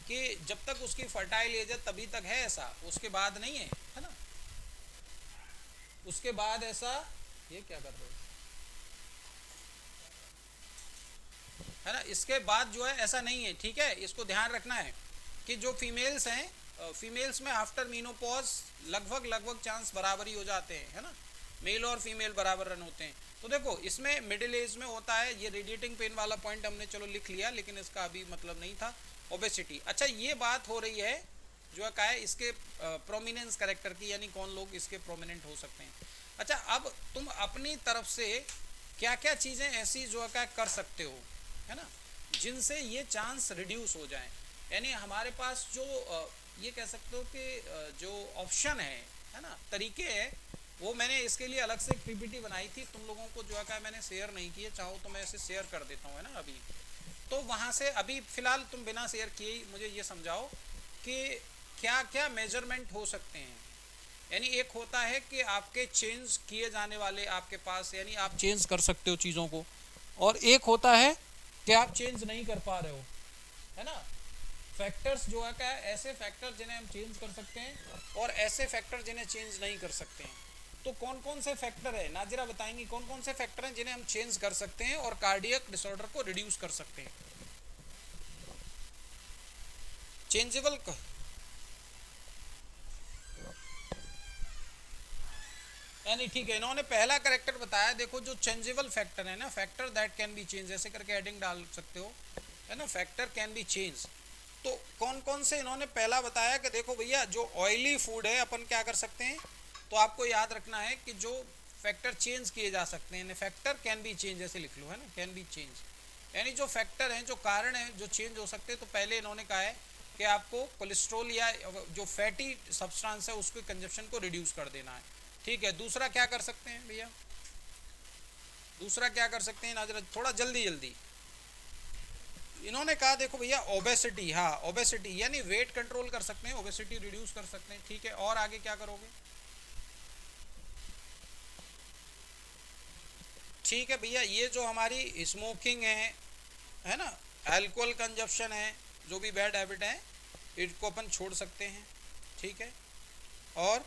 कि जब तक उसकी फर्टाइल एज है तभी तक है ऐसा, उसके बाद नहीं है ना। उसके बाद ऐसा, ये क्या कर रहे हो, है ना, इसके बाद जो है ऐसा नहीं है, ठीक है। इसको ध्यान रखना है कि जो फीमेल्स हैं, फीमेल्स में आफ्टर मीनोपॉज लगभग चांस बराबर ही हो जाते हैं, है ना, मेल और फीमेल बराबर रन होते हैं। तो देखो इसमें मिडिल एज में होता है ये रेडिएटिंग पेन वाला पॉइंट हमने चलो लिख लिया, लेकिन इसका अभी मतलब नहीं था। ओबेसिटी, अच्छा ये बात हो रही है जो है क्या है इसके प्रोमिनेंस कैरेक्टर की, यानी कौन लोग इसके प्रोमिनेंट हो सकते हैं। अच्छा, अब तुम अपनी तरफ से क्या क्या चीज़ें ऐसी जो है कर सकते हो, है ना, जिनसे ये चांस रिड्यूस हो जाए। यानी हमारे पास जो ये कह सकते हो कि जो ऑप्शन है ना, तरीके हैं, वो मैंने इसके लिए अलग से एक पीपीटी बनाई थी, तुम लोगों को जो है मैंने शेयर नहीं किए, चाहो तो मैं इसे शेयर कर देता हूँ, है ना अभी। तो वहाँ से अभी फ़िलहाल तुम बिना शेयर किए ही मुझे ये समझाओ कि क्या क्या मेजरमेंट हो सकते हैं। यानी एक होता है कि आपके चेंज किए जाने वाले आपके पास, यानी आप चेंज कर सकते हो चीज़ों को, और एक होता है कि आप चेंज नहीं कर पा रहे हो, है ना। फैक्टर्स जो है क्या, ऐसे फैक्टर जिन्हें हम चेंज कर सकते हैं और ऐसे फैक्टर जिन्हें चेंज नहीं कर सकते हैं। तो कौन कौन से फैक्टर है, नाजिरा बताएंगी कौन कौन से फैक्टर हैं जिन्हें हम चेंज कर सकते हैं और कार्डियक डिसऑर्डर को रिड्यूस कर सकते हैं। चेंजेबल यानी ठीक है, इन्होंने पहला करेक्टर बताया, देखो जो चेंजेबल फैक्टर है ना, factor that can be change, ऐसे करके हेडिंग डाल सकते हो, है ना, फैक्टर कैन बी चेंज। तो कौन कौन से इन्होंने पहला बताया कि देखो भैया जो ऑयली फूड है अपन क्या कर सकते हैं, तो आपको याद रखना है कि जो फैक्टर चेंज किए जा सकते हैं, फैक्टर कैन बी चेंज ऐसे लिख लो, है ना, कैन बी चेंज। यानी जो फैक्टर हैं, जो कारण हैं जो चेंज हो सकते हैं, तो पहले इन्होंने कहा है कि आपको कोलेस्ट्रॉल या जो फैटी सब्सटेंस है उसके कंजप्शन को रिड्यूस कर देना है, ठीक है। दूसरा क्या कर सकते हैं भैया, दूसरा क्या कर सकते हैं नाजरा, थोड़ा जल्दी जल्दी। इन्होंने कहा देखो भैया ओबेसिटी, हाँ ओबेसिटी यानी वेट कंट्रोल कर सकते हैं, ओबेसिटी रिड्यूस कर सकते हैं, ठीक है। और आगे क्या करोगे, ठीक है भैया, ये जो हमारी स्मोकिंग है ना, अल्कोहल कंजप्शन है, जो भी बैड हैबिट है इनको अपन छोड़ सकते हैं, ठीक है। और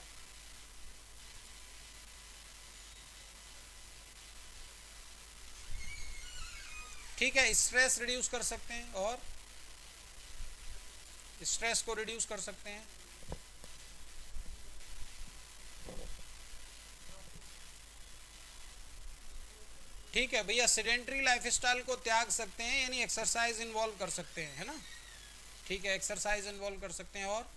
ठीक है, स्ट्रेस रिड्यूस कर सकते हैं, और स्ट्रेस को रिड्यूस कर सकते हैं, ठीक है भैया। सेडेंट्री लाइफस्टाइल को त्याग सकते हैं, यानी एक्सरसाइज इन्वॉल्व कर सकते हैं, है ना, ठीक है, एक्सरसाइज इन्वॉल्व कर सकते हैं। और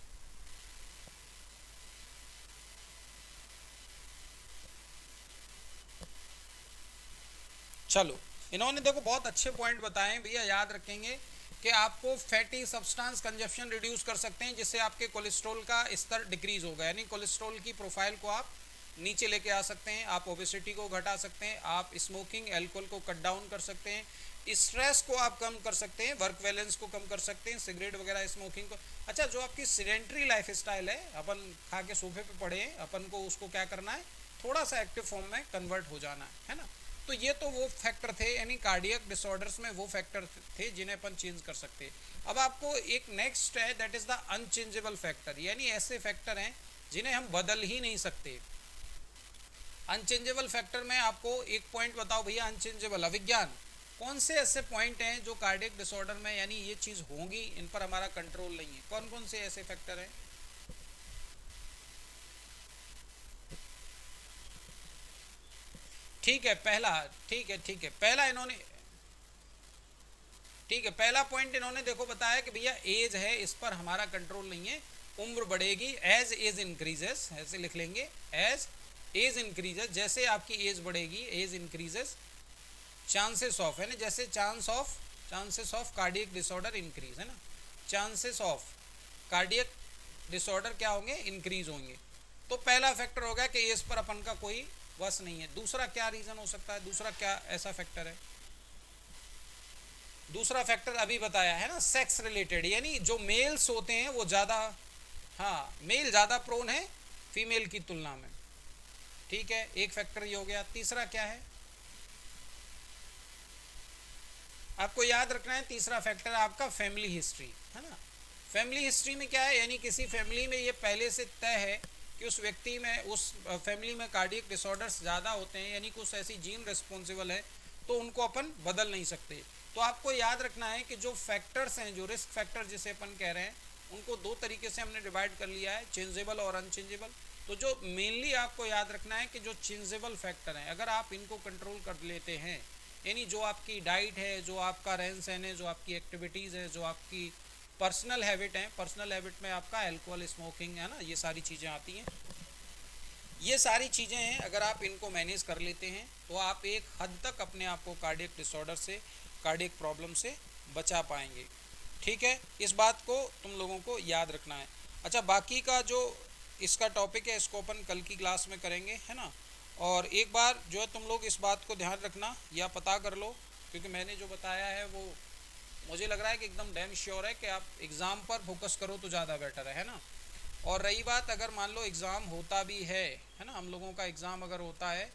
चलो, इन्होंने देखो बहुत अच्छे पॉइंट बताए भैया, याद रखेंगे कि आपको फैटी सब्सटेंस कंजप्शन रिड्यूस कर सकते हैं, जिससे आपके कोलेस्ट्रॉल का स्तर डिक्रीज होगा, यानी कोलेस्ट्रॉल की प्रोफाइल को आप नीचे लेके आ सकते हैं, आप ओबेसिटी को घटा सकते हैं, आप स्मोकिंग अल्कोहल को कट डाउन कर सकते हैं, स्ट्रेस को आप कम कर सकते हैं, वर्क बैलेंस को कम कर सकते हैं, सिगरेट वगैरह स्मोकिंग को। अच्छा, जो आपकी सेडेंट्री लाइफ स्टाइल है, अपन खा के सोफे पे पड़े हैं, अपन को उसको क्या करना है, थोड़ा सा एक्टिव फॉर्म में कन्वर्ट हो जाना है ना। तो ये तो वो फैक्टर थे, यानी कार्डियक डिसऑर्डर्स में वो फैक्टर थे जिन्हें अपन चेंज कर सकते हैं। अब आपको एक नेक्स्ट है, that is the unchangeable factor, यानी ऐसे फैक्टर हैं जिन्हें हम बदल ही नहीं सकते। अनचेंजेबल फैक्टर में आपको एक पॉइंट बताओ भैया, अनचेंजेबल अविज्ञान कौन से ऐसे पॉइंट हैं जो कार्डियक डिसऑर्डर में यानी ये चीज होंगी, इन पर हमारा कंट्रोल नहीं है, कौन कौन से ऐसे फैक्टर हैं? ठीक है, पहला, ठीक है पहला इन्होंने, ठीक है पहला पॉइंट इन्होंने देखो बताया कि भैया एज है, इस पर हमारा कंट्रोल नहीं है, उम्र बढ़ेगी, एज एज इंक्रीजेस, ऐसे लिख लेंगे, एज एज इंक्रीजेस, जैसे आपकी एज बढ़ेगी, एज इंक्रीजेस, चांसेस ऑफ है ना, जैसे chances of cardiac disorder increase है ना, चांसेस ऑफ कार्डियक डिसऑर्डर क्या होंगे, इंक्रीज होंगे। तो पहला फैक्टर हो गया कि एज पर अपन का कोई बस नहीं है। दूसरा क्या रीजन हो सकता है, दूसरा क्या ऐसा फैक्टर है? दूसरा फैक्टर अभी बताया है ना, सेक्स रिलेटेड, यानी जो मेल्स होते हैं वो ज़्यादा, हाँ मेल ज़्यादा प्रोन है फीमेल की तुलना में, ठीक है, एक फैक्टर ये हो गया। तीसरा क्या है आपको याद रखना है, तीसरा फैक्टर आपका फैमिली हिस्ट्री है ना। फैमिली हिस्ट्री में क्या है, यानी किसी फैमिली में ये पहले से तय है कि उस व्यक्ति में, उस फैमिली में कार्डियक डिसऑर्डर्स ज़्यादा होते हैं, यानी कुछ ऐसी जीन रिस्पॉन्सिबल है, तो उनको अपन बदल नहीं सकते। तो आपको याद रखना है कि जो फैक्टर्स हैं, जो रिस्क फैक्टर जिसे अपन कह रहे हैं, उनको दो तरीके से हमने डिवाइड कर लिया है, चेंजेबल और अनचेंजेबल। तो जो मेनली आपको याद रखना है कि जो चेंजेबल फैक्टर हैं, अगर आप इनको कंट्रोल कर लेते हैं, यानी जो आपकी डाइट है, जो आपका रहन सहन है, जो आपकी एक्टिविटीज़ है, जो आपकी पर्सनल हैबिट है, पर्सनल हैबिट में आपका अल्कोहल, स्मोकिंग है ना, ये सारी चीज़ें आती हैं, ये सारी चीज़ें हैं, अगर आप इनको मैनेज कर लेते हैं तो आप एक हद तक अपने आप को कार्डियक डिसऑर्डर से, कार्डियक प्रॉब्लम से बचा पाएंगे, ठीक है। इस बात को तुम लोगों को याद रखना है। अच्छा, बाकी का जो इसका टॉपिक है इसको अपन कल की क्लास में करेंगे, है ना। और एक बार जो है तुम लोग इस बात को ध्यान रखना या पता कर लो, क्योंकि मैंने जो बताया है वो मुझे लग रहा है कि एकदम डैम श्योर है कि आप एग्ज़ाम पर फोकस करो तो ज़्यादा बेटर है ना। और रही बात, अगर मान लो एग्ज़ाम होता भी है ना, हम लोगों का एग्ज़ाम अगर होता है